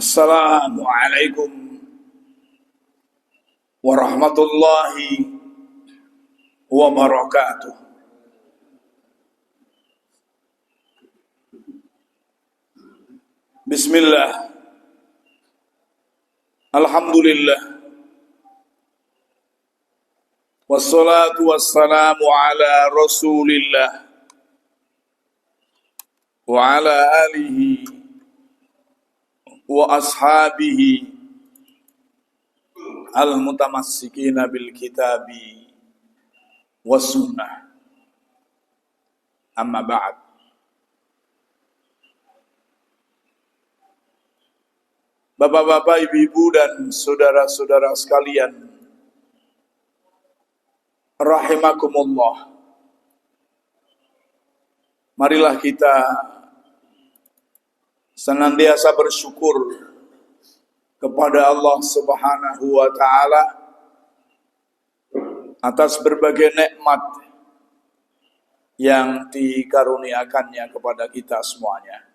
Assalamualaikum warahmatullahi wabarakatuh. Bismillah. Alhamdulillah. Wassalatu wassalamu ala Rasulillah wa ala alihi wa ashabihi al-mutamassikina bil kitabi was sunnah. Amma ba'd. Bapak-bapak, ibu-ibu dan saudara-saudara sekalian, rahimakumullah. Marilah kita senantiasa bersyukur kepada Allah Subhanahu wa taala atas berbagai nikmat yang dikaruniakannya kepada kita semuanya.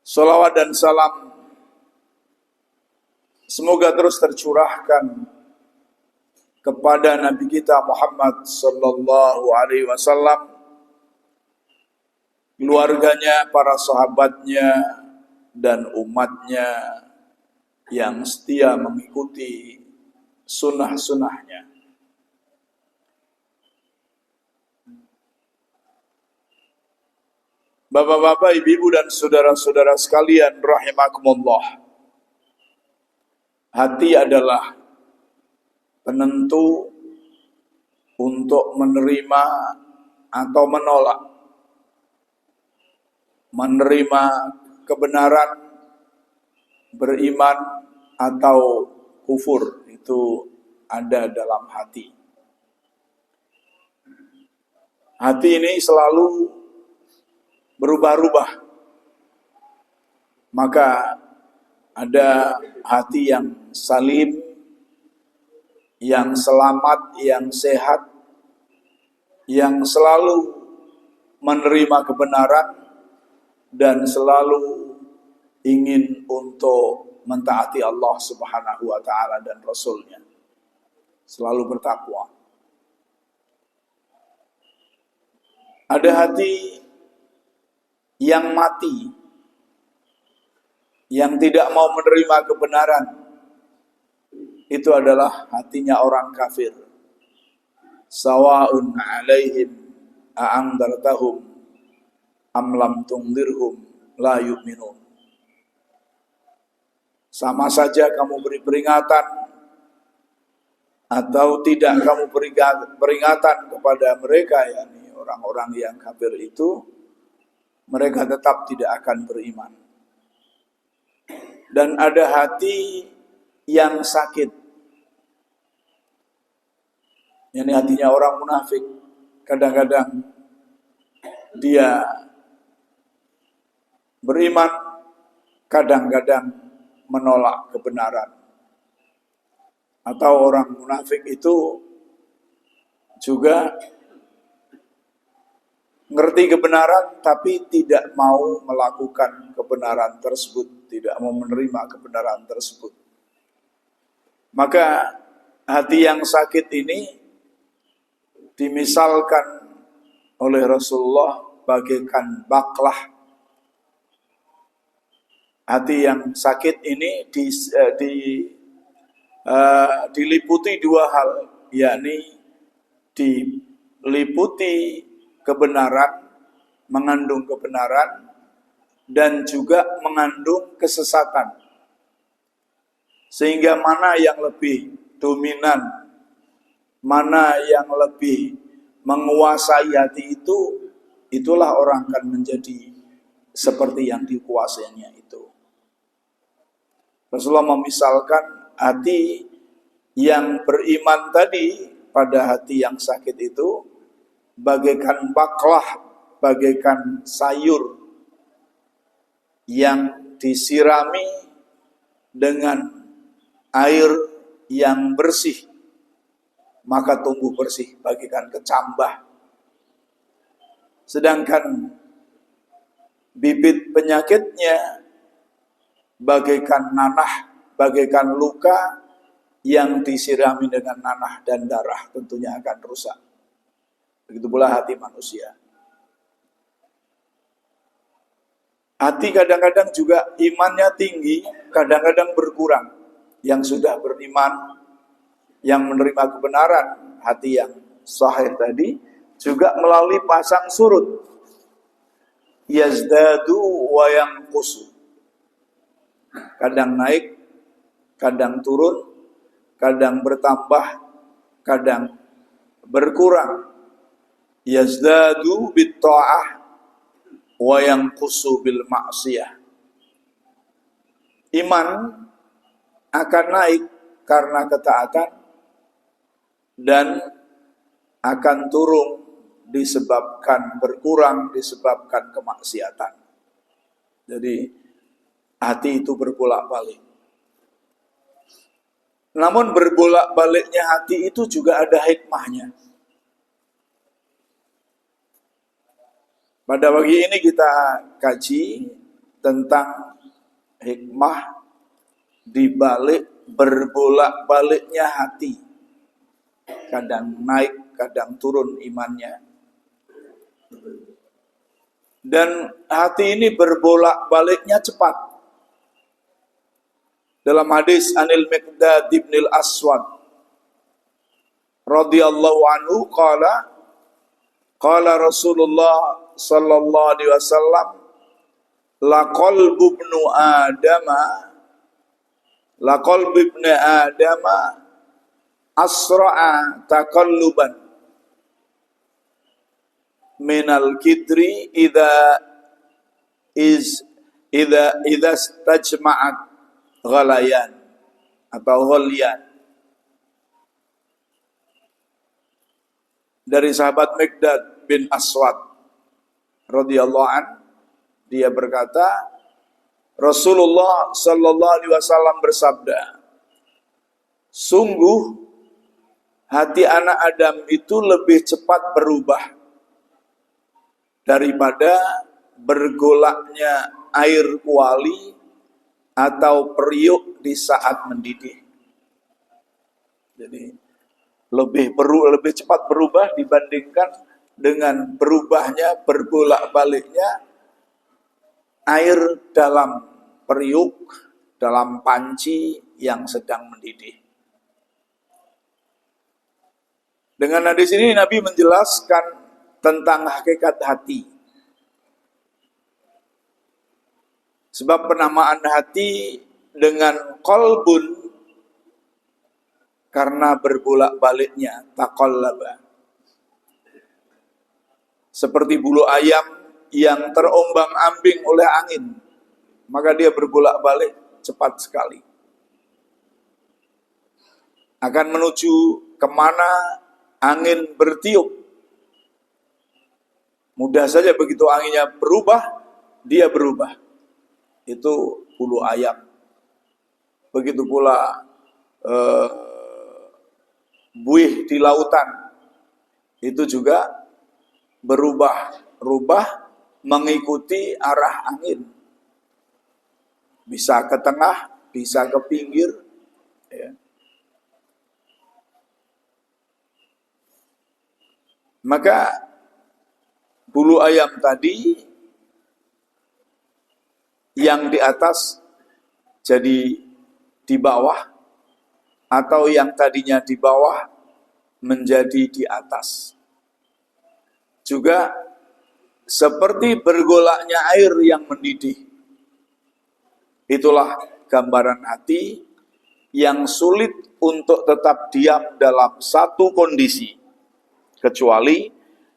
Salawat dan salam semoga terus tercurahkan kepada Nabi kita Muhammad sallallahu alaihi wasallam, keluarganya, para sahabatnya, dan umatnya yang setia mengikuti sunnah-sunnahnya. Bapak-bapak, ibu-ibu dan saudara-saudara sekalian, rahimakumullah. Hati adalah penentu untuk menerima atau menolak. Menerima kebenaran, beriman atau kufur, itu ada dalam hati. Hati ini selalu berubah-ubah. Maka ada hati yang salim, yang selamat, yang sehat, yang selalu menerima kebenaran dan selalu ingin untuk mentaati Allah Subhanahu wa taala dan Rasul-Nya. Selalu bertakwa. Ada hati yang mati, yang tidak mau menerima kebenaran. Itu adalah hatinya orang kafir. Sawa'un 'alaihim a'andartahum am lam tungdirhum la yu'minun. Sama saja kamu beri peringatan atau tidak kamu beri peringatan kepada mereka, yakni orang-orang yang kafir itu, mereka tetap tidak akan beriman. Dan ada hati yang sakit, yakni hatinya orang munafik. Kadang-kadang dia beriman, kadang-kadang menolak kebenaran. Atau orang munafik itu juga ngerti kebenaran tapi tidak mau melakukan kebenaran tersebut, tidak mau menerima kebenaran tersebut. Maka hati yang sakit ini dimisalkan oleh Rasulullah bagaikan baklah. Hati yang sakit ini diliputi dua hal, yakni diliputi kebenaran, mengandung kebenaran, dan juga mengandung kesesatan. Sehingga mana yang lebih dominan, mana yang lebih menguasai hati itu, itulah orang akan menjadi seperti yang dikuasainya itu. Rasulullah memisalkan hati yang beriman tadi pada hati yang sakit itu bagaikan baklah, bagaikan sayur yang disirami dengan air yang bersih, maka tumbuh bersih, bagaikan kecambah. Sedangkan bibit penyakitnya bagaikan nanah, bagaikan luka yang disirami dengan nanah dan darah, tentunya akan rusak. Begitu pula hati manusia. Hati kadang-kadang juga imannya tinggi, kadang-kadang berkurang. Yang sudah beriman, yang menerima kebenaran, hati yang sahih tadi, juga melalui pasang surut. Yazdadu wa yanqusu. Kadang naik, kadang turun, kadang bertambah, kadang berkurang. Yazdadu bit ta'ah wa yanqusu bil ma'siyah. Iman akan naik karena ketaatan dan akan turun disebabkan berkurang, disebabkan kemaksiatan. Jadi hati itu berbolak-balik. Namun berbolak-baliknya hati itu juga ada hikmahnya. Pada pagi ini kita kaji tentang hikmah di balik berbolak-baliknya hati. Kadang naik, kadang turun imannya. Dan hati ini berbolak-baliknya cepat. Dalam hadis Anil Miqdad ibn al-Aswad radhiyallahu anhu qala Rasulullah sallallahu alaihi wasallam la qalbu ibnu adama asra'a taqalluban minal kidri idza stajma'at ghalayan atau ghalian. Dari sahabat Miqdad bin Aswad radhiyallahu an, dia berkata, Rasulullah sallallahu alaihi wasallam bersabda, sungguh hati anak Adam itu lebih cepat berubah daripada bergolaknya air kuali atau periuk di saat mendidih. Jadi lebih cepat berubah dibandingkan dengan berubahnya, berbolak-baliknya air dalam periuk, dalam panci yang sedang mendidih. Dengan hadis ini Nabi menjelaskan tentang hakikat hati. Sebab penamaan hati dengan qalbun karena berbolak-baliknya taqallaba. Seperti bulu ayam yang terombang-ambing oleh angin, maka dia berbolak-balik cepat sekali. Akan menuju kemana angin bertiup. Mudah saja begitu anginnya berubah, dia berubah. Itu bulu ayam. Begitu pula buih di lautan. Itu juga berubah mengikuti arah angin. Bisa ke tengah, bisa ke pinggir. Ya. Maka bulu ayam tadi yang di atas jadi di bawah, atau yang tadinya di bawah menjadi di atas. Juga seperti bergolaknya air yang mendidih. Itulah gambaran hati yang sulit untuk tetap diam dalam satu kondisi, kecuali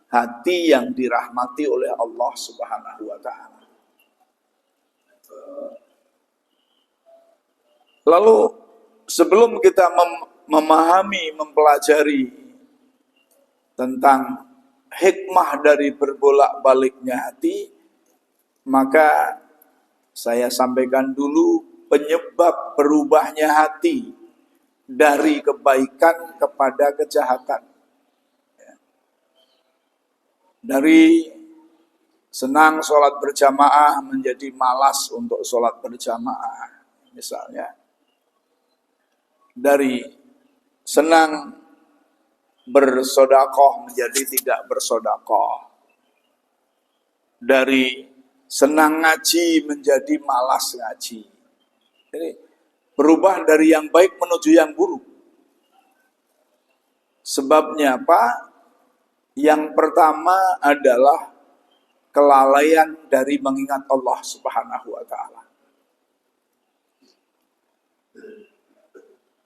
hati yang dirahmati oleh Allah Subhanahu wa ta'ala. Lalu sebelum kita memahami, mempelajari tentang hikmah dari berbolak-baliknya hati, maka saya sampaikan dulu penyebab berubahnya hati dari kebaikan kepada kejahatan. Dari senang sholat berjamaah menjadi malas untuk sholat berjamaah. Misalnya, dari senang bersodakoh menjadi tidak bersodakoh. Dari senang ngaji menjadi malas ngaji. Jadi berubah dari yang baik menuju yang buruk. Sebabnya apa? Yang pertama adalah kelalaian dari mengingat Allah Subhanahu wa ta'ala.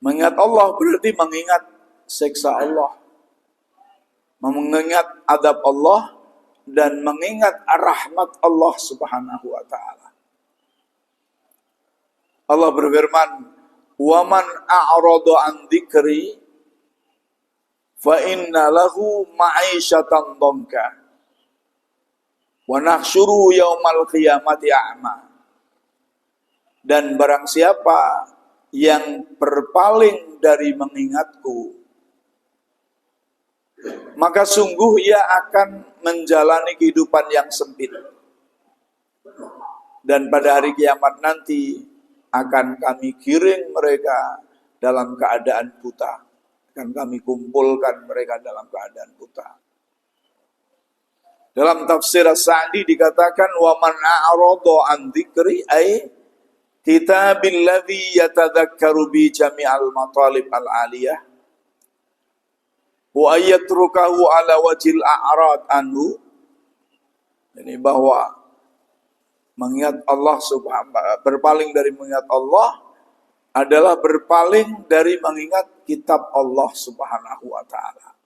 Mengingat Allah berarti mengingat siksa Allah, mengingat adab Allah, dan mengingat rahmat Allah Subhanahu wa ta'ala. Allah berfirman, "Wa man a'rada an dzikri fa inna lahu ma'isyatan dhanka wa nahsyuruhu yaumal qiyamati a'ma." Dan barang siapa yang berpaling dari mengingatku, maka sungguh ia akan menjalani kehidupan yang sempit. Dan pada hari kiamat nanti akan kami giring mereka dalam keadaan buta. Akan kami kumpulkan mereka dalam keadaan buta. Dalam tafsir As-Sa'di dikatakan, wa man a'rada an dzikri ay kitabil ladzi yatadzakkaru bi jami'al matalib al-aliyah wa ayatrukahu ala wajil a'rad anhu. Ini bahwa mengingat Allah subhanahu, berpaling dari mengingat Allah adalah berpaling dari mengingat kitab Allah Subhanahu wa ta'ala,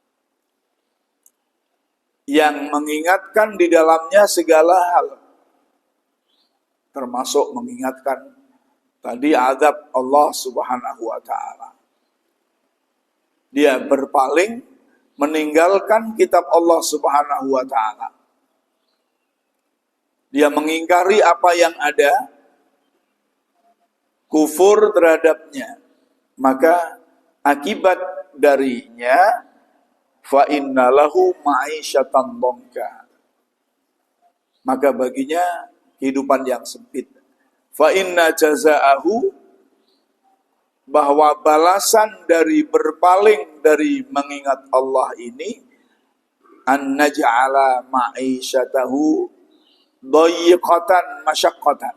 yang mengingatkan di dalamnya segala hal, termasuk mengingatkan tadi azab Allah Subhanahu wa ta'ala. Dia berpaling, meninggalkan kitab Allah Subhanahu wa ta'ala. Dia mengingkari apa yang ada, kufur terhadapnya. Maka akibat darinya, fa inna lahu ma'isyatan dhanka, maka baginya kehidupan yang sempit. Fa inna jazaahu, bahwa balasan dari berpaling dari mengingat Allah ini, an naj'ala ma'isyatahu dhayiqatan masyaqqatan.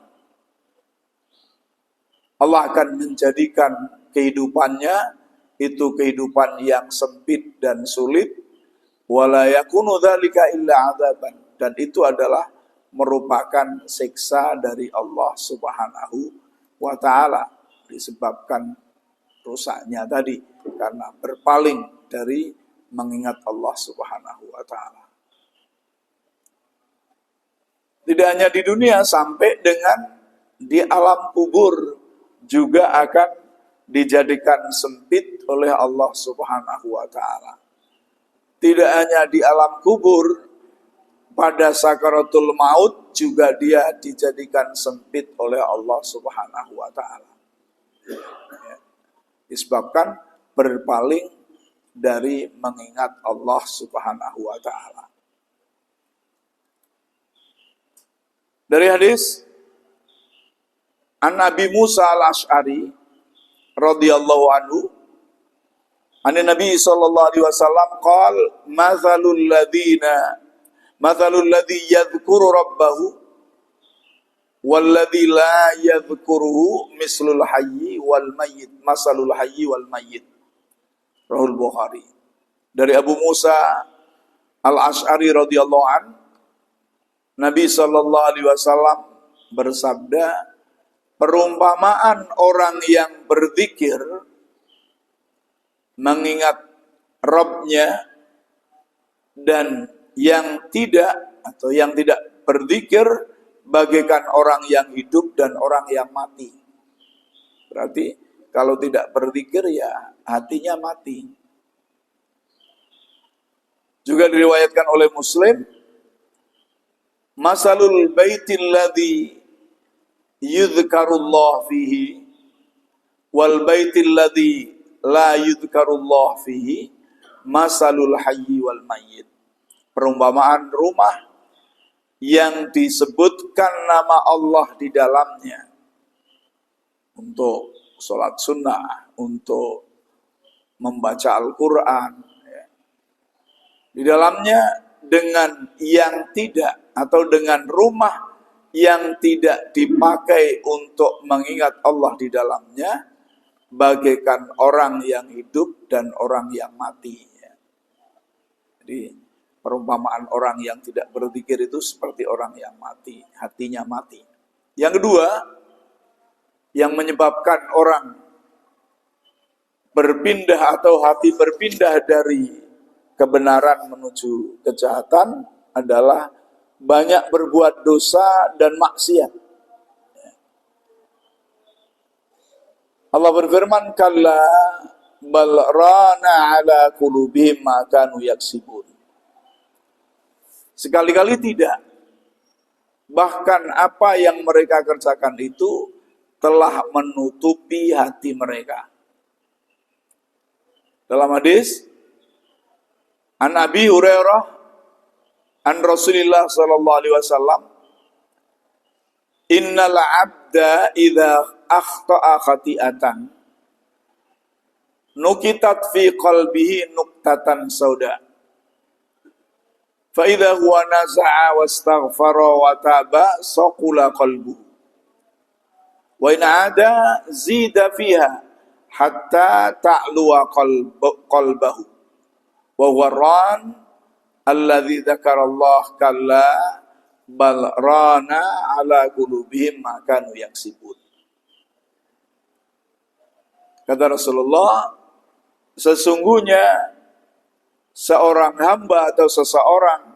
Allah akan menjadikan kehidupannya itu kehidupan yang sempit dan sulit, wala yakunu dzalika illa adzaban, dan itu adalah merupakan siksa dari Allah Subhanahu wa ta'ala, disebabkan rusaknya tadi karena berpaling dari mengingat Allah Subhanahu wa ta'ala. Tidak hanya di dunia, sampai dengan di alam kubur juga akan dijadikan sempit oleh Allah Subhanahu wa ta'ala. Tidak hanya di alam kubur, pada sakaratul maut juga dia dijadikan sempit oleh Allah Subhanahu wa ta'ala. Disebabkan berpaling dari mengingat Allah Subhanahu wa ta'ala. Dari hadis an Nabi Musa al-Ash'ari radhiyallahu anhu, an Nabi sallallahu alaihi wasallam qaal, mathalul ladzi yadhkuru rabbahu wal ladzi la yadhkuruhu mislul hayyi wal mayyit, masalul hayyi wal mayyit. Rahul Bukhari. Dari Abu Musa al-Ash'ari radhiyallahu an, Nabi sallallahu alaihi wasallam bersabda, perumpamaan orang yang berzikir, mengingat Rabb-nya, dan yang tidak atau yang tidak berzikir bagaikan orang yang hidup dan orang yang mati. Berarti kalau tidak berzikir ya hatinya mati. Juga diriwayatkan oleh Muslim, masalul baitil ladzi yudhkarullah fihi wal baitil ladzi la yudhkarullah fihi masalul hayyi wal mayyit. Perumpamaan rumah yang disebutkan nama Allah di dalamnya, untuk sholat sunnah, untuk membaca Al-Quran, ya. Di dalamnya dengan yang tidak, atau dengan rumah yang tidak dipakai untuk mengingat Allah di dalamnya, bagaikan orang yang hidup dan orang yang mati. Ya. Jadi perumpamaan orang yang tidak berzikir itu seperti orang yang mati, hatinya mati. Yang kedua, yang menyebabkan orang berpindah atau hati berpindah dari kebenaran menuju kejahatan adalah banyak berbuat dosa dan maksiat. Allah berfirman, kalla bal rana ala qulubihim ma kanu yaksibun. Sekali-kali tidak. Bahkan apa yang mereka kerjakan itu telah menutupi hati mereka. Dalam hadis an Abi Hurairah an Rasulillah sallallahu alaihi wasallam, innal abda idza akhta'a khati'atan nukitat fi qalbihi nuktatan sauda fa idza huwa naza'a wastaghfara wa taba saqula qalbu wa in 'ada zida fiha hatta ta'luwa qalbahu wa huwa ran alladzi dzakara Allah kalla bal rana ala qulubihim ma kanu yaksibun. Kata Rasulullah, sesungguhnya seorang hamba atau seseorang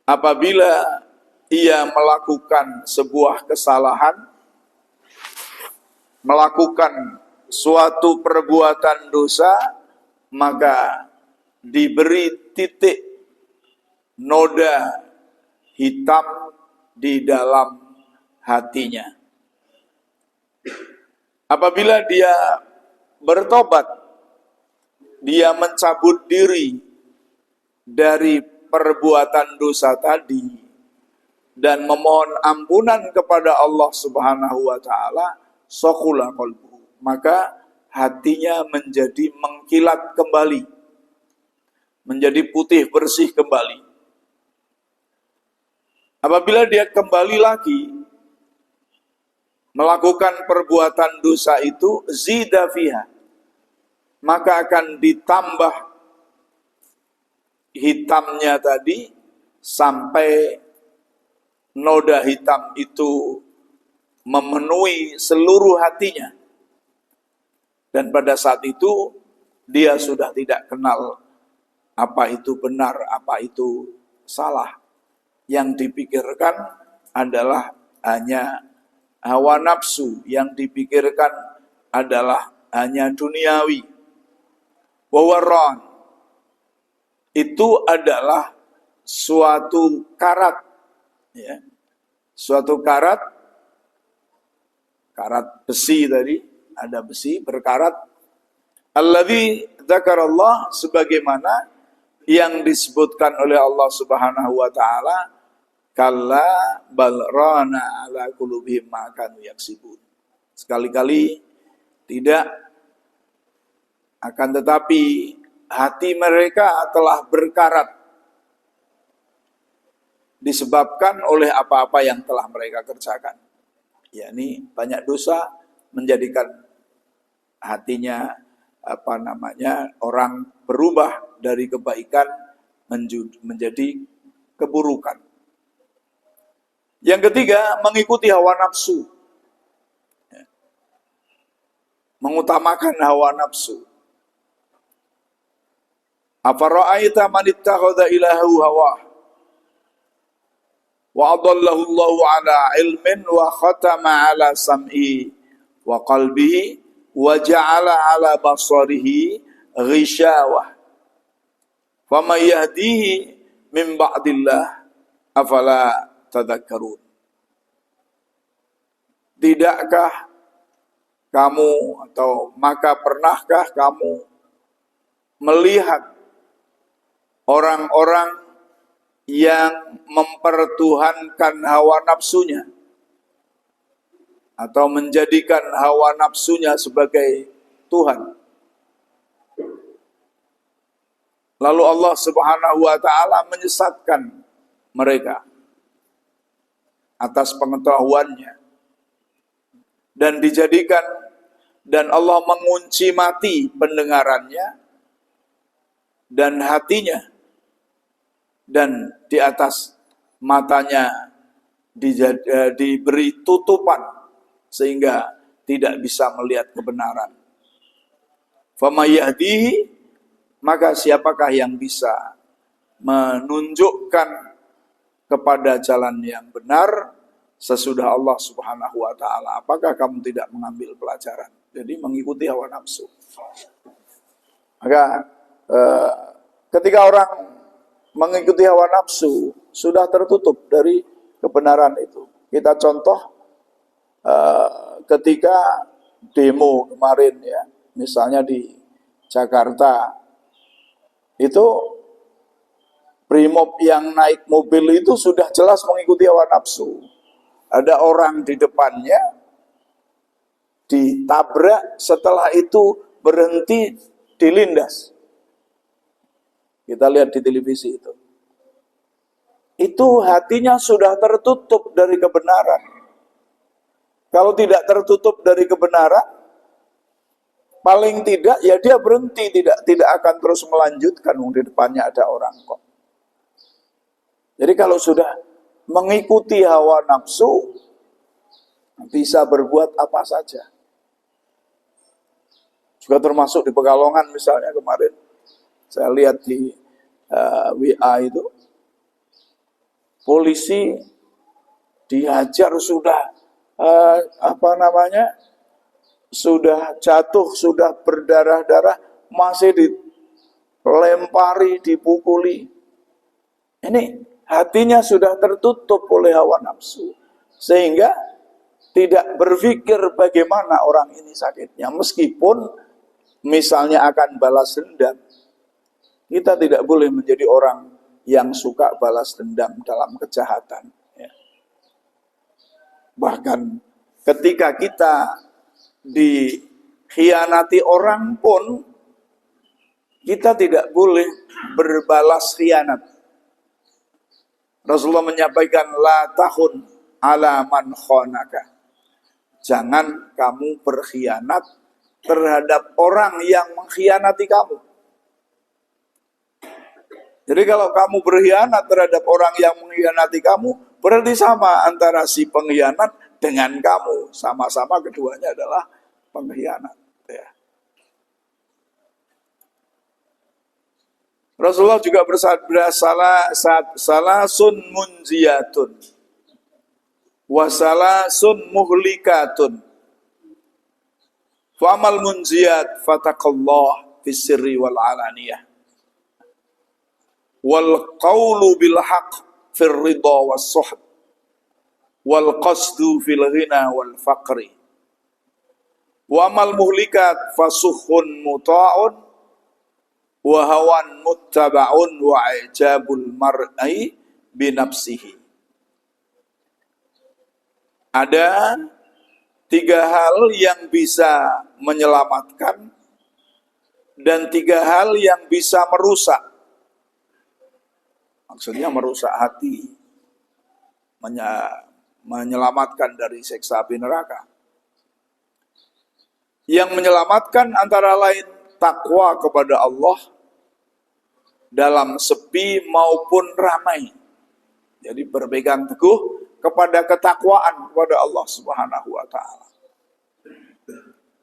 apabila ia melakukan sebuah kesalahan, melakukan suatu perbuatan dosa, maka diberi titik noda hitam di dalam hatinya. Apabila dia bertobat, dia mencabut diri dari perbuatan dosa tadi dan memohon ampunan kepada Allah Subhanahu wa taala, saqula qalbuhu, maka hatinya menjadi mengkilat kembali, menjadi putih bersih kembali. Apabila dia kembali lagi melakukan perbuatan dosa itu, zida fiha, maka akan ditambah hitamnya tadi sampai noda hitam itu memenuhi seluruh hatinya. Dan pada saat itu dia sudah tidak kenal apa itu benar, apa itu salah. Yang dipikirkan adalah hanya hawa nafsu, yang dipikirkan adalah hanya duniawi. Wawaron, itu adalah suatu karat, ya. Suatu karat besi tadi, ada besi berkarat. Alladzi dzakarallah, sebagaimana yang disebutkan oleh Allah Subhanahu wa taala, kalla bal rana ala qulubihim ma kanu yaksibun. Sekali-kali tidak, akan tetapi hati mereka telah berkarat disebabkan oleh apa-apa yang telah mereka kerjakan. Yakni banyak dosa menjadikan hatinya orang berubah dari kebaikan menjadi keburukan. Yang ketiga, mengikuti hawa nafsu. Mengutamakan hawa nafsu. Afara'aita man ittakhadha ilahahu hawah wa adallahu Allahu ala ilmin wa khatama ala sam'i wa qalbihi wa ja'ala ala basarihi ghishawah fama yahdihi min ba'dillah afala tadakkarun. Tidakkah kamu, atau maka pernahkah kamu melihat orang-orang yang mempertuhankan hawa nafsunya atau menjadikan hawa nafsunya sebagai Tuhan. Lalu Allah Subhanahu wa taala menyesatkan mereka atas pengetahuannya dan Allah mengunci mati pendengarannya dan hatinya, dan di atas matanya diberi tutupan sehingga tidak bisa melihat kebenaran. Faman yahdihi, maka siapakah yang bisa menunjukkan kepada jalan yang benar sesudah Allah Subhanahu wa taala? Apakah kamu tidak mengambil pelajaran? Jadi mengikuti hawa nafsu. Maka ketika orang mengikuti hawa nafsu, sudah tertutup dari kebenaran itu. Kita contoh ketika demo kemarin ya, misalnya di Jakarta, itu Brimob yang naik mobil itu sudah jelas mengikuti hawa nafsu. Ada orang di depannya ditabrak, setelah itu berhenti dilindas. Kita lihat di televisi itu. Itu hatinya sudah tertutup dari kebenaran. Kalau tidak tertutup dari kebenaran, paling tidak ya dia berhenti, tidak akan terus melanjutkan. Di depannya ada orang kok. Jadi kalau sudah mengikuti hawa nafsu, bisa berbuat apa saja. Juga termasuk di Pekalongan misalnya kemarin. Saya lihat di WA itu, polisi dihajar sudah sudah jatuh, sudah berdarah-darah, masih dilempari, dipukuli. Ini hatinya sudah tertutup oleh hawa nafsu, sehingga tidak berpikir bagaimana orang ini sakitnya. Meskipun misalnya akan balas dendam, kita tidak boleh menjadi orang yang suka balas dendam dalam kejahatan. Bahkan ketika kita dikhianati orang pun, kita tidak boleh berbalas khianat. Rasulullah menyampaikan, la tahun ala man khonaka. Jangan kamu berkhianat terhadap orang yang mengkhianati kamu. Jadi kalau kamu berkhianat terhadap orang yang mengkhianati kamu, berarti sama antara si pengkhianat dengan kamu. Sama-sama keduanya adalah pengkhianat. Ya. Rasulullah juga bersabda, salasun munziyatun wa salasun muhlikatun. Fa'amal munziyat fatakallah fis sirri wal alaniyah. Wal qawlu bil haqq fir ridha was suhd. Wal qasdu fil ghina wal faqri. Wa amal muhlikat fasuhun muta'un wa hawan muttaba'un wa ijabul mar'i binafsihi. Ada 3 hal yang bisa menyelamatkan dan 3 hal yang bisa merusak. Maksudnya merusak hati, menyelamatkan dari siksa api neraka. Yang menyelamatkan antara lain takwa kepada Allah dalam sepi maupun ramai. Jadi berpegang teguh kepada ketakwaan kepada Allah Subhanahu wa taala.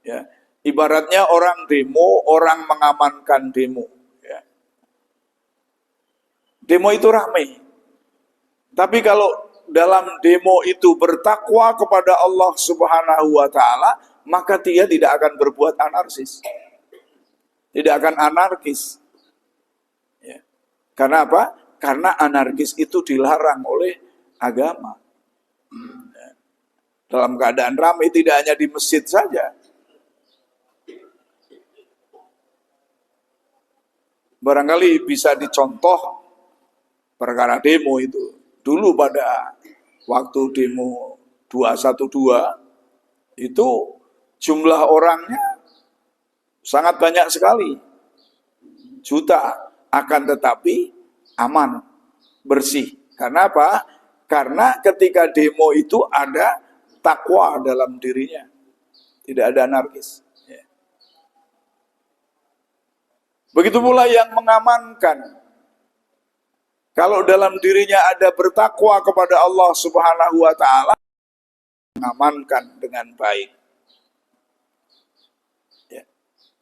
Ya, ibaratnya orang demo, orang mengamankan demo. Ya. Demo itu ramai. Tapi kalau dalam demo itu bertakwa kepada Allah Subhanahu wa taala, maka dia tidak akan berbuat anarkis. Tidak akan anarkis. Ya. Karena apa? Karena anarkis itu dilarang oleh agama. Ya. Dalam keadaan ramai, tidak hanya di masjid saja. Barangkali bisa dicontoh perkara demo itu. Dulu pada waktu demo 212 itu jumlah orangnya sangat banyak sekali, juta, akan tetapi aman, bersih. Karena apa? Karena ketika demo itu ada takwa dalam dirinya, tidak ada anarkis. Begitu pula yang mengamankan, kalau dalam dirinya ada bertakwa kepada Allah Subhanahu wa Ta'ala, mengamankan dengan baik.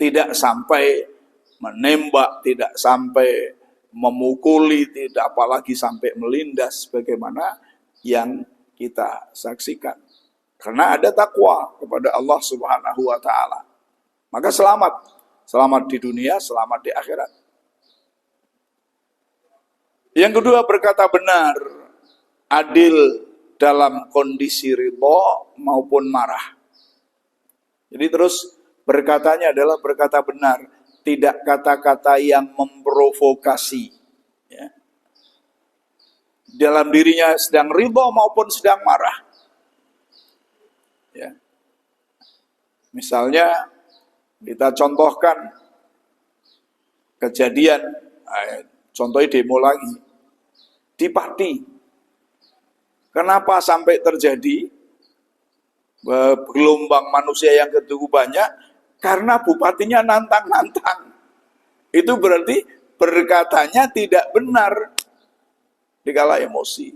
Tidak sampai menembak, tidak sampai memukuli, tidak apalagi sampai melindas bagaimana yang kita saksikan. Karena ada takwa kepada Allah Subhanahu wa Ta'ala. Maka selamat. Selamat di dunia, selamat di akhirat. Yang kedua, berkata benar, adil dalam kondisi ridho maupun marah. Jadi terus berkatanya adalah berkata benar, tidak kata-kata yang memprovokasi. Ya. Dalam dirinya sedang ridho maupun sedang marah. Ya. Misalnya kita contohkan kejadian, contohnya demo lagi, di Pati. Kenapa sampai terjadi gelombang manusia yang begitu banyak? Karena bupatinya nantang-nantang. Itu berarti berkatanya tidak benar dikala emosi.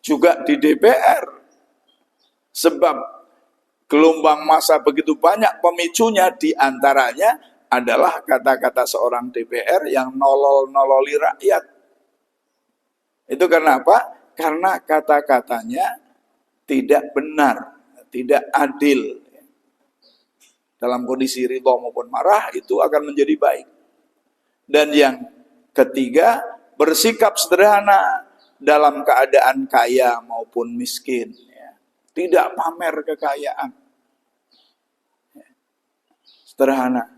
Juga di DPR. Sebab gelombang massa begitu banyak, pemicunya diantaranya adalah kata-kata seorang DPR yang nololi rakyat. Itu karena apa? Karena kata-katanya tidak benar, tidak adil. Dalam kondisi ridho maupun marah itu akan menjadi baik. Dan yang ketiga, bersikap sederhana dalam keadaan kaya maupun miskin. Tidak pamer kekayaan. Sederhana.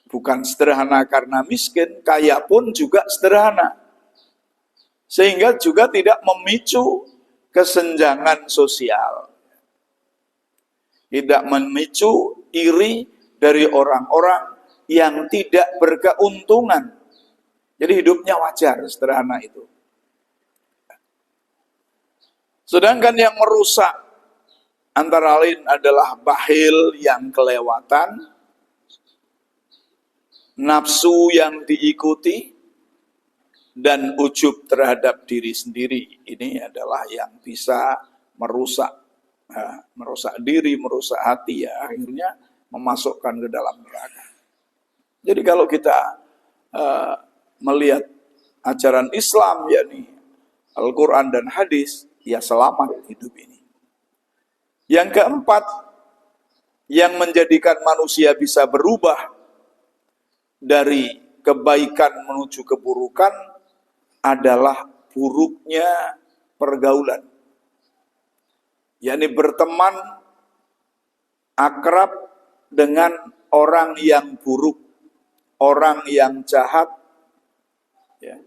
Bukan sederhana karena miskin, kaya pun juga sederhana. Sehingga juga tidak memicu kesenjangan sosial. Tidak memicu iri dari orang-orang yang tidak berkeuntungan. Jadi hidupnya wajar, sederhana itu. Sedangkan yang merusak antara lain adalah bakhil yang kelewatan, nafsu yang diikuti, dan ujub terhadap diri sendiri. Ini adalah yang bisa merusak diri, merusak hati, ya akhirnya memasukkan ke dalam neraka. Jadi kalau kita melihat ajaran Islam, yakni Al-Quran dan hadis, ya selamat hidup ini. Yang keempat, yang menjadikan manusia bisa berubah dari kebaikan menuju keburukan adalah buruknya pergaulan. Yakni berteman akrab dengan orang yang buruk, orang yang jahat. Ya.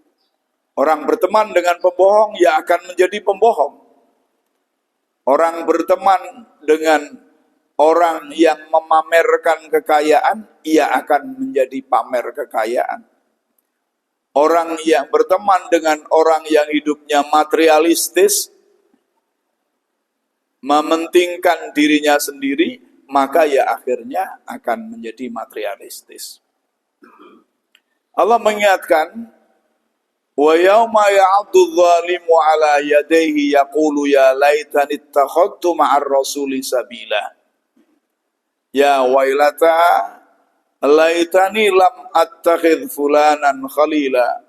Orang berteman dengan pembohong, ya akan menjadi pembohong. Orang berteman dengan orang yang memamerkan kekayaan, ia akan menjadi pamer kekayaan. Orang yang berteman dengan orang yang hidupnya materialistis, mementingkan dirinya sendiri, maka ya akhirnya akan menjadi materialistis. Allah mengingatkan, wa yauma ya'addu dzalimu ala yadayhi yaqulu ya laitani ittakhadtu ma'ar rasuli sabila. Ya wailata laitani lam attakhidh fulanan khalila.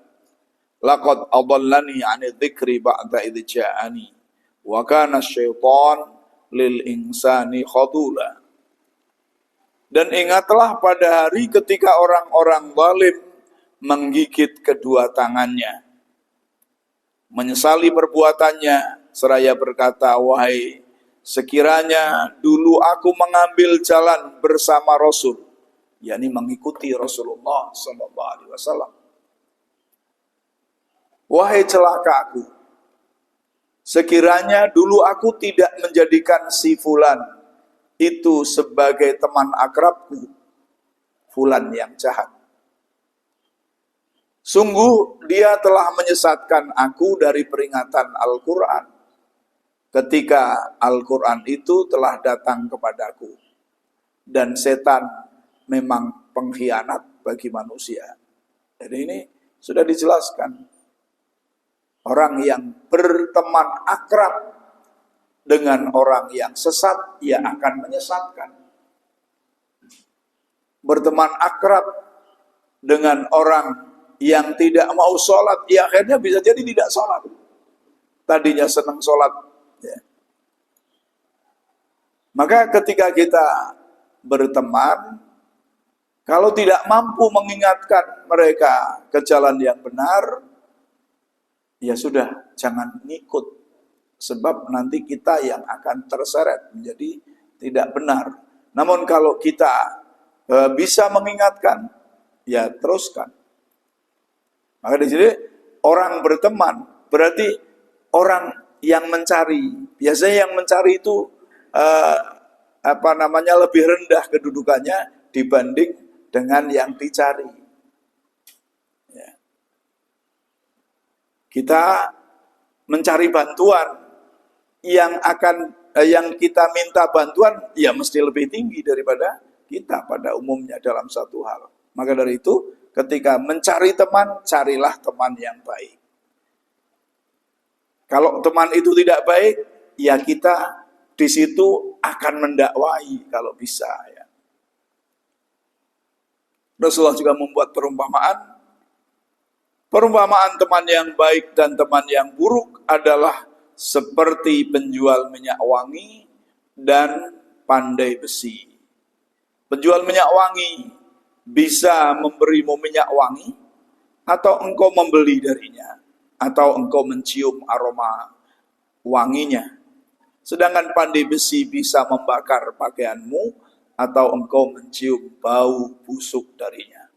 Laqad adallani 'ani dzikri ba'da idh ja'ani. Wa kana syaitan lil insani khadula. Dan ingatlah pada hari ketika orang-orang zalim menggigit kedua tangannya, menyesali perbuatannya, seraya berkata, wahai sekiranya dulu aku mengambil jalan bersama Rasul, yakni mengikuti Rasulullah SAW. Wahai celakaku, sekiranya dulu aku tidak menjadikan si fulan itu sebagai teman akrabku, fulan yang jahat. Sungguh dia telah menyesatkan aku dari peringatan Al-Quran ketika Al-Quran itu telah datang kepadaku. Dan setan memang pengkhianat bagi manusia. Jadi ini sudah dijelaskan. Orang yang berteman akrab dengan orang yang sesat, ia akan menyesatkan. Berteman akrab dengan orang yang tidak mau sholat, ya akhirnya bisa jadi tidak sholat. Tadinya senang sholat. Ya. Maka ketika kita berteman, kalau tidak mampu mengingatkan mereka ke jalan yang benar, ya sudah, jangan ngikut. Sebab nanti kita yang akan terseret menjadi tidak benar. Namun kalau kita bisa mengingatkan, ya teruskan. Maka di sini orang berteman berarti orang yang mencari. Biasanya yang mencari itu lebih rendah kedudukannya dibanding dengan yang dicari. Ya. Kita mencari bantuan yang kita minta bantuan ya mesti lebih tinggi daripada kita pada umumnya dalam satu hal. Maka dari itu ketika mencari teman, carilah teman yang baik. Kalau teman itu tidak baik, ya kita di situ akan mendakwai kalau bisa. Ya. Rasulullah juga membuat perumpamaan. Perumpamaan teman yang baik dan teman yang buruk adalah seperti penjual minyak wangi dan pandai besi. Penjual minyak wangi bisa memberimu minyak wangi, atau engkau membeli darinya, atau engkau mencium aroma wanginya. Sedangkan pandai besi bisa membakar pakaianmu, atau engkau mencium bau busuk darinya.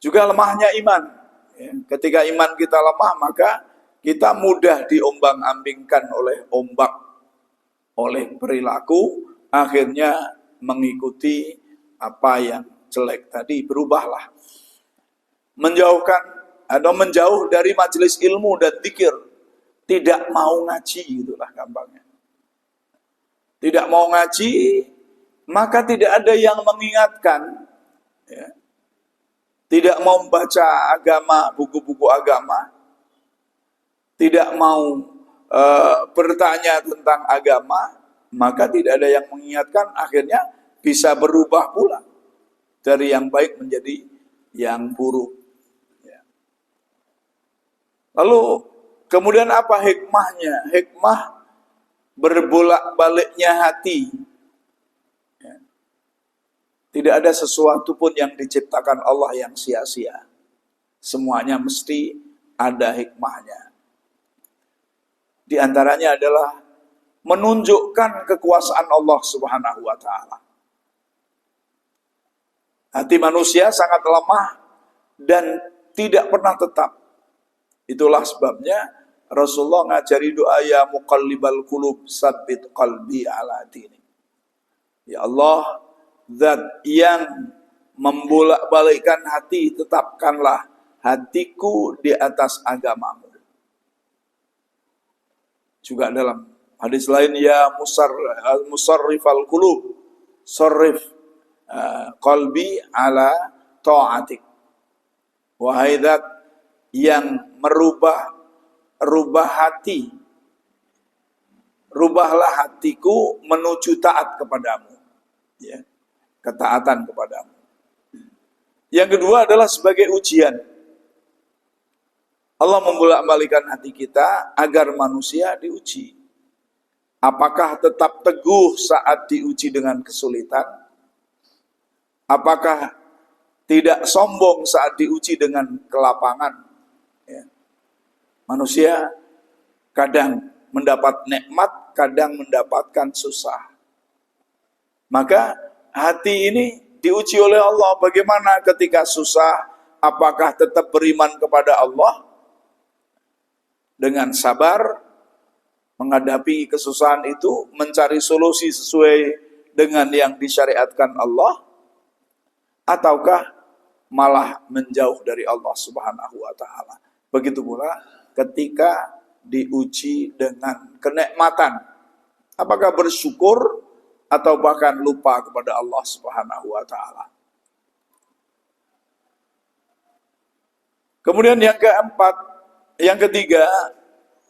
Juga lemahnya iman. Ketika iman kita lemah, maka kita mudah diombang-ambingkan oleh ombak, oleh perilaku, akhirnya mengikuti apa yang jelek tadi, berubahlah. Menjauh dari majelis ilmu dan zikir, tidak mau ngaji, itulah gampangnya. Tidak mau ngaji, maka tidak ada yang mengingatkan. Ya. Tidak mau membaca agama, buku-buku agama. Tidak mau bertanya tentang agama, maka tidak ada yang mengingatkan, akhirnya bisa berubah pula. Dari yang baik menjadi yang buruk. Ya. Lalu, kemudian apa hikmahnya? Hikmah berbolak-baliknya hati. Tidak ada sesuatu pun yang diciptakan Allah yang sia-sia. Semuanya mesti ada hikmahnya. Di antaranya adalah menunjukkan kekuasaan Allah Subhanahu wa Ta'ala. Hati manusia sangat lemah dan tidak pernah tetap. Itulah sebabnya Rasulullah ngajari doa, ya muqallibal qulub tsabbit qalbi ala dini. Ya Allah, Zat yang membolak-balikkan hati, tetapkanlah hatiku di atas agamamu. Juga dalam hadis lain, ya musarrifal qulub, sarrif qalbi ala ta'atik. Wahai zat yang merubah hati, rubahlah hatiku menuju taat kepadamu. Ya. Ketaatan kepadamu. Yang kedua adalah sebagai ujian. Allah membolak-balikkan hati kita agar manusia diuji. Apakah tetap teguh saat diuji dengan kesulitan? Apakah tidak sombong saat diuji dengan kelapangan? Ya. Manusia kadang mendapat nikmat, kadang mendapatkan susah. Maka hati ini diuji oleh Allah. Bagaimana ketika susah? Apakah tetap beriman kepada Allah? Dengan sabar menghadapi kesusahan itu, mencari solusi sesuai dengan yang disyariatkan Allah, ataukah malah menjauh dari Allah Subhanahu wa taala. Begitu pula ketika diuji dengan kenikmatan, apakah bersyukur atau bahkan lupa kepada Allah Subhanahu wa taala. Kemudian yang ketiga,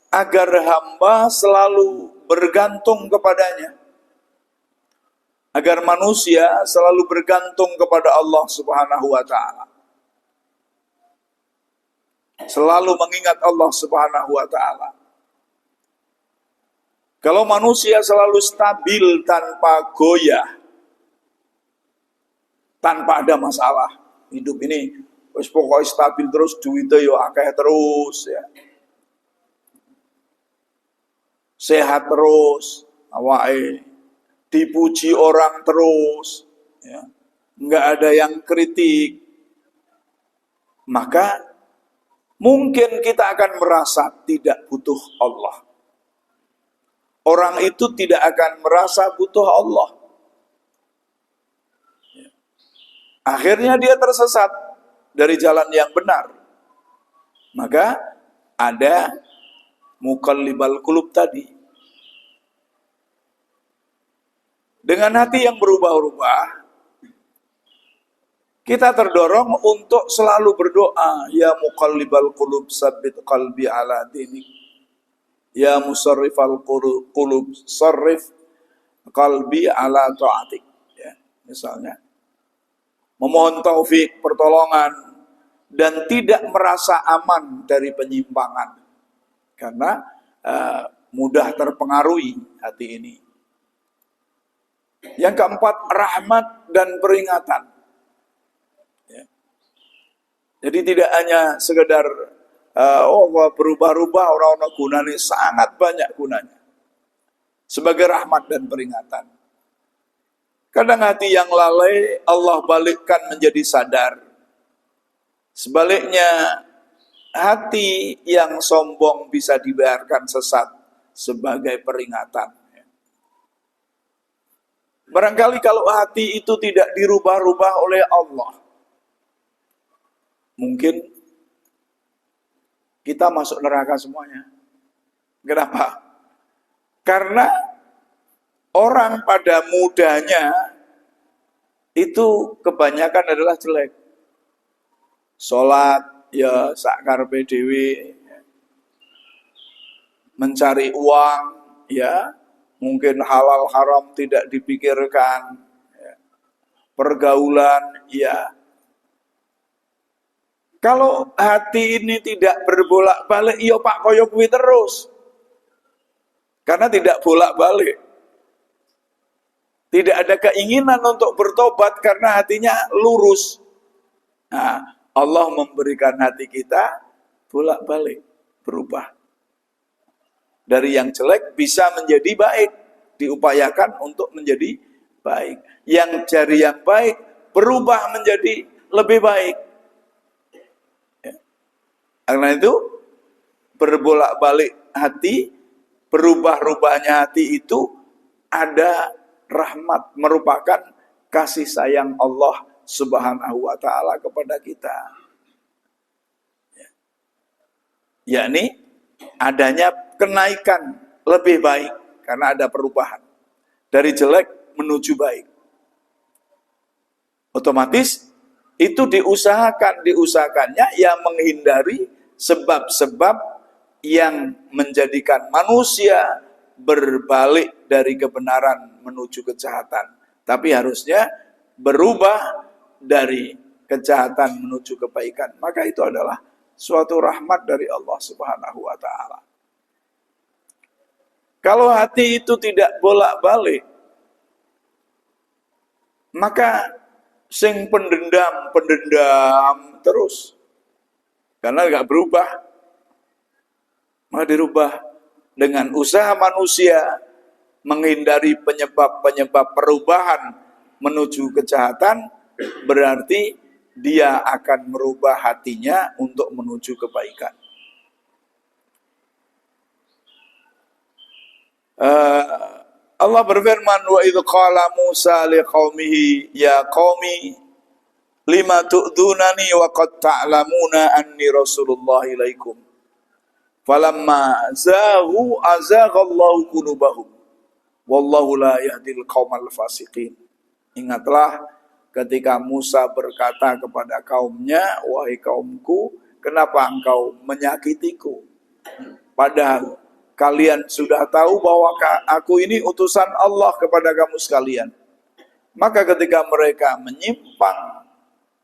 agar hamba selalu bergantung kepadanya. Agar manusia selalu bergantung kepada Allah Subhanahu wa taala. Selalu mengingat Allah Subhanahu wa taala. Kalau manusia selalu stabil tanpa goyah, tanpa ada masalah, hidup ini wis pokoknya stabil terus, duitnya yo akeh terus ya. Sehat terus, awake dipuji orang terus, ya. Nggak ada yang kritik, maka mungkin kita akan merasa tidak butuh Allah. Orang itu tidak akan merasa butuh Allah. Akhirnya dia tersesat dari jalan yang benar. Maka ada muqallibal qulub tadi. Dengan hati yang berubah-ubah, kita terdorong untuk selalu berdoa, ya muqallibal qulub tsabbit qalbi ala dinik. Ya musarrifal qulub sarrif qalbi ala ta'atik. Ya, misalnya memohon taufik, pertolongan, dan tidak merasa aman dari penyimpangan, karena mudah terpengaruhi hati ini. Yang keempat, rahmat dan peringatan. Ya. Jadi tidak hanya sekedar berubah-ubah, orang-orang gunanya, sangat banyak gunanya. Sebagai rahmat dan peringatan. Kadang hati yang lalai Allah balikkan menjadi sadar. Sebaliknya, hati yang sombong bisa dibiarkan sesat sebagai peringatan. Barangkali kalau hati itu tidak dirubah-rubah oleh Allah, mungkin kita masuk neraka semuanya. Kenapa? Karena orang pada mudanya itu kebanyakan adalah jelek. Sholat ya sakarepe dhewe, mencari uang ya mungkin halal haram tidak dipikirkan, ya. Pergaulan ya. Kalau hati ini tidak berbolak-balik, iya Pak koyo kuwi terus. Karena tidak bolak-balik. Tidak ada keinginan untuk bertobat karena hatinya lurus. Nah, Allah memberikan hati kita bolak-balik, berubah. Dari yang jelek bisa menjadi baik, diupayakan untuk menjadi baik. Yang dari yang baik berubah menjadi lebih baik. Ya. Karena itu berbolak-balik hati, berubah-ubahnya hati itu ada rahmat, merupakan kasih sayang Allah Subhanahu wa taala kepada kita. Ya. Yakni adanya kenaikan lebih baik karena ada perubahan dari jelek menuju baik. Otomatis itu diusahakannya yang menghindari sebab-sebab yang menjadikan manusia berbalik dari kebenaran menuju kejahatan. Tapi harusnya berubah dari kejahatan menuju kebaikan. Maka itu adalah suatu rahmat dari Allah Subhanahu wa taala. Kalau hati itu tidak bolak-balik, maka sing pendendam terus. Karena enggak berubah. Maka dirubah dengan usaha manusia menghindari penyebab-penyebab perubahan menuju kejahatan, berarti dia akan merubah hatinya untuk menuju kebaikan. Allah berfirman, wa idh qala Musa liqaumihi ya qaumi lima tu'dunani wa qad ta'lamuna anni rasulullah ilaikum falamma zaghu azaghallahu qulubahum wallahu la yahdil qaumal fasiqin. Ingatlah ketika Musa berkata kepada kaumnya, wahai kaumku, kenapa engkau menyakitiku? Padahal kalian sudah tahu bahwa aku ini utusan Allah kepada kamu sekalian. Maka ketika mereka menyimpang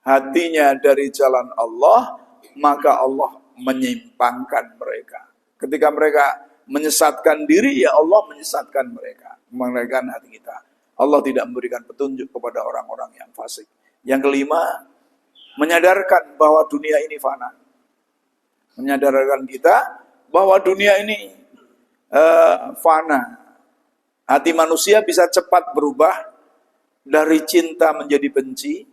hatinya dari jalan Allah, maka Allah menyimpangkan mereka. Ketika mereka menyesatkan diri, ya Allah menyesatkan mereka, mengeraikan hati kita. Allah tidak memberikan petunjuk kepada orang-orang yang fasik. Yang kelima, menyadarkan bahwa dunia ini fana. Menyadarkan kita bahwa dunia ini fana. Hati manusia bisa cepat berubah dari cinta menjadi benci,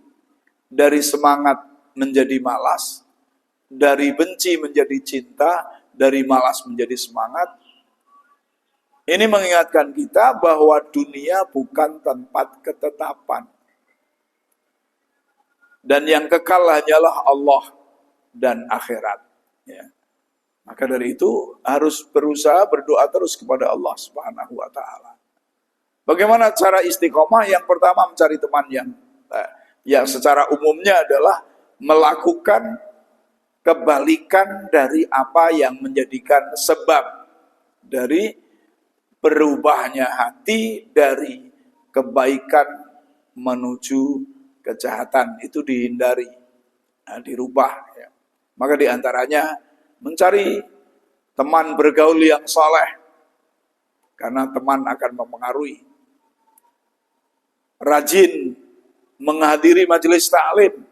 dari semangat menjadi malas, dari benci menjadi cinta, dari malas menjadi semangat. Ini mengingatkan kita bahwa dunia bukan tempat ketetapan. Dan yang kekal hanyalah Allah dan akhirat. Ya. Maka dari itu harus berusaha berdoa terus kepada Allah Subhanahu wa taala. Bagaimana cara istiqomah? Yang pertama mencari teman yang secara umumnya adalah melakukan kebalikan dari apa yang menjadikan sebab dari berubahnya hati dari kebaikan menuju kejahatan. Itu dihindari, dirubah. Ya. Maka diantaranya mencari teman bergaul yang saleh, karena teman akan mempengaruhi. Rajin menghadiri majelis taklim,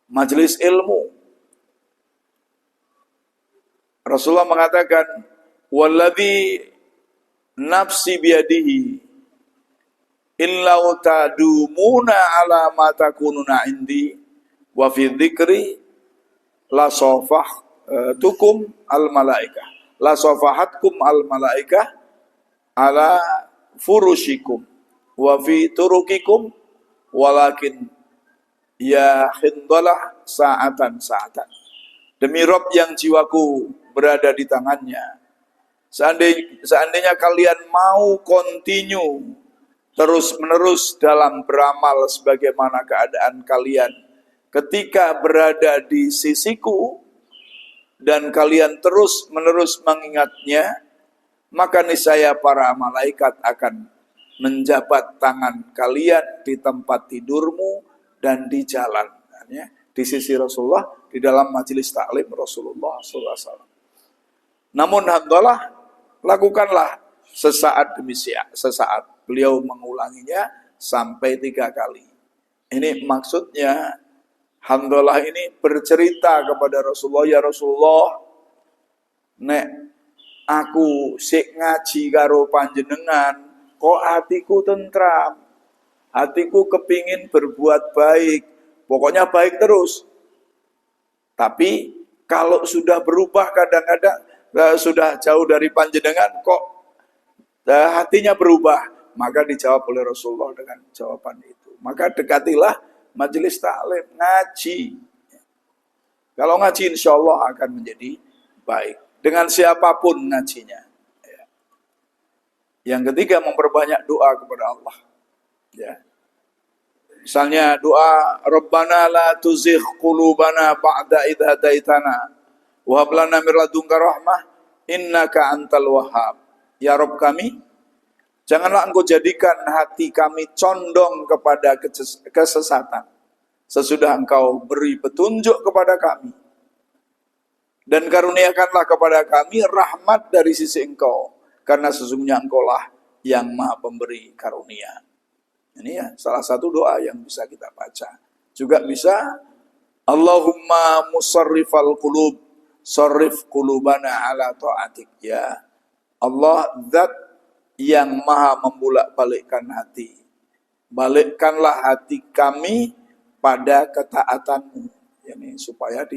majelis ilmu. Rasulullah mengatakan, walladzi nafsi biyadihi illau tadumuna ala ma takununa indi wa fi dzikri la safahtukum al malaikah la safahatkum al malaikah ala furushikum wa fi turukikum walakin ya khindalah sa'atan. Demi Rob yang jiwaku berada di tangannya, seandainya kalian mau continue terus-menerus dalam beramal sebagaimana keadaan kalian ketika berada di sisiku, dan kalian terus-menerus mengingatnya, maka niscaya para malaikat akan menjabat tangan kalian di tempat tidurmu dan di jalan. Di sisi Rasulullah, di dalam majelis taklim Rasulullah SAW. Namun alhamdulillah, lakukanlah sesaat demi sesaat. Beliau mengulanginya sampai 3 kali. Ini maksudnya, alhamdulillah ini bercerita kepada Rasulullah, ya Rasulullah, nek aku sik ngaji karo panjenengan, kok hatiku tentram, hatiku kepingin berbuat baik, pokoknya baik terus. Tapi kalau sudah berubah kadang-kadang, sudah jauh dari panjenengan, kok hatinya berubah. Maka dijawab oleh Rasulullah dengan jawaban itu. Maka dekatilah majelis taklim, ngaji. Kalau ngaji insya Allah akan menjadi baik. Dengan siapapun ngajinya. Yang ketiga, memperbanyak doa kepada Allah. Ya. Misalnya doa, Rabbana la tuzigh qulubana ba'da idh hadaitana wa hab lana min ladunka rahmah innaka antal wahhab. Ya Rabb kami, janganlah Engkau jadikan hati kami condong kepada kesesatan sesudah Engkau beri petunjuk kepada kami. Dan karuniakanlah kepada kami rahmat dari sisi Engkau, karena sesungguhnya Engkaulah yang Maha Pemberi karunia. Ini ya salah satu doa yang bisa kita baca. Juga bisa Allahumma musarrifal qulub sarrif qulubana ala ta'atik. Ya Allah, zat yang maha membulak-balikkan hati, Balikkanlah hati kami pada ketaatanmu. Yani supaya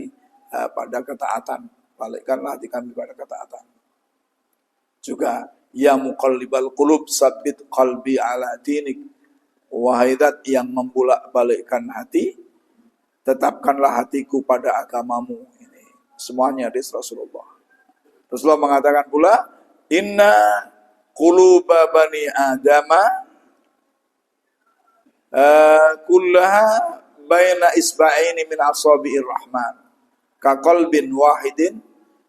pada ketaatan. Balikkanlah hati kami pada ketaatan. Juga ya muqallibal qulub sabbit qalbi ala dinik. Wahai zat yang membolak-balikkan hati, tetapkanlah hatiku pada agamamu. Ini semuanya hadis Rasulullah. Rasulullah mengatakan pula, inna quluba bani adama kullaha baina isba'ini min asabi'ir rahman ka qalbin wahidin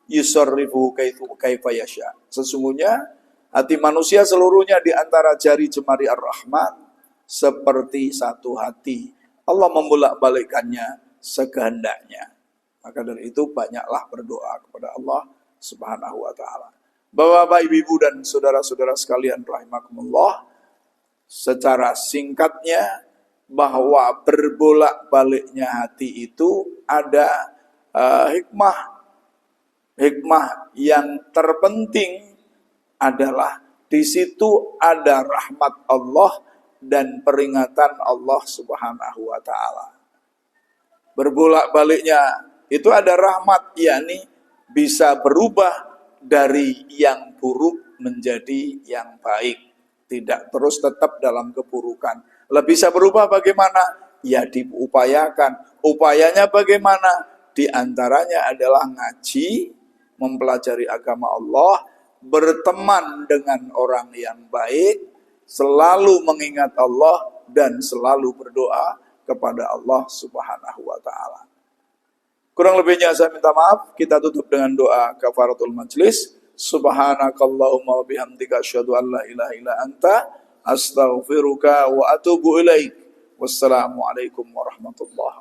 yusarrifu kaifa yasha. Sesungguhnya hati manusia seluruhnya di antara jari jemari Ar-Rahman seperti satu hati. Allah membolak-balikkannya sekehendaknya. Maka dari itu banyaklah berdoa kepada Allah Subhanahu wa taala. Bapak, Ibu dan saudara-saudara sekalian rahimakumullah, secara singkatnya bahwa berbolak-baliknya hati itu ada hikmah yang terpenting adalah di situ ada rahmat Allah dan peringatan Allah Subhanahu wa taala. Berbolak-baliknya itu ada rahmat, yakni bisa berubah dari yang buruk menjadi yang baik. Tidak terus tetap dalam keburukan. Bisa berubah bagaimana? Ya diupayakan. Upayanya bagaimana? Di antaranya adalah ngaji, mempelajari agama Allah, berteman dengan orang yang baik, selalu mengingat Allah, dan selalu berdoa kepada Allah Subhanahu wa ta'ala. Kurang lebihnya saya minta maaf. Kita tutup dengan doa kafaratul majlis. Subhanakallahumma wa bihamdika asyhadu an la ilaha illa anta astaghfiruka wa atubu ilaik. Wassalamualaikum warahmatullahi wabarakatuh.